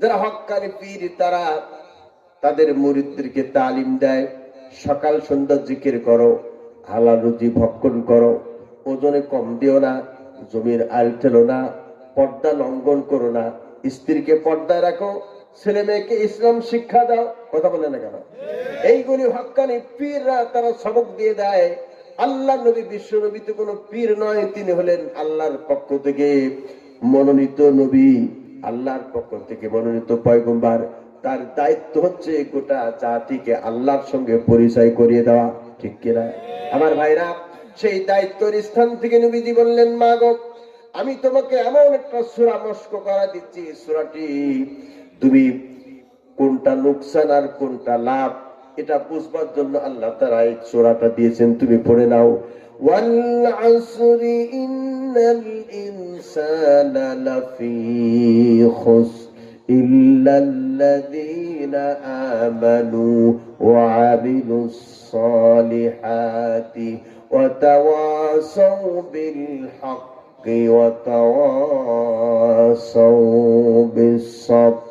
যারা হক্কানি পীর তারা তাদের মুরিদদেরকে তালিম দেয়, সকাল সন্ধ্যা জিকির করো, হালাল রুজি ভক্ষণ করো, ওজনে কম দিও না, জমির আল ঠেলো না, পর্দা লঙ্ঘন করো না, স্ত্রীকে পর্দায় রাখো, ছেলে মেয়েকে ইসলাম শিক্ষা দাও। কথা বলে না কেন? এইগুলি হক্কানি পীররা তারা সবক দিয়ে দেয়। আল্লাহ নবী বিশ্ব নবী তো কোনো পীর নয়, তিনি হলেন আল্লাহর পক্ষ থেকে মনোনীত নবী, আল্লাহর পক্ষ থেকে মনোনীত পয়গম্বর। তার দায়িত্ব হচ্ছে গোটা জাতিকে আল্লাহর সঙ্গে পরিচয় করিয়ে দেওয়া, ঠিক কিনা আমার ভাইরা? সেই দায়িত্বের স্থান থেকে নবীজি বললেন, মা গো, আমি তোমাকে এমন একটা সূরা মস্ক করা দিচ্ছি, সূরাটি তুমি কোনটা লোকসান আর কোনটা লাভ এটা বুঝবার জন্য আল্লাহ তাআলা এই সূরাটা দিয়েছেন, তুমি পড়ে নাও। ওয়াল আসরি ইন্নাল ইনসানা লাফি খুসর ইল্লাল্লাযীনা আমানু ওয়া আমিলুস সালিহাতি ওয়া তাওয়াসাউ বিল হক্কি ওয়া তাওয়াসাউ বিস সাবর।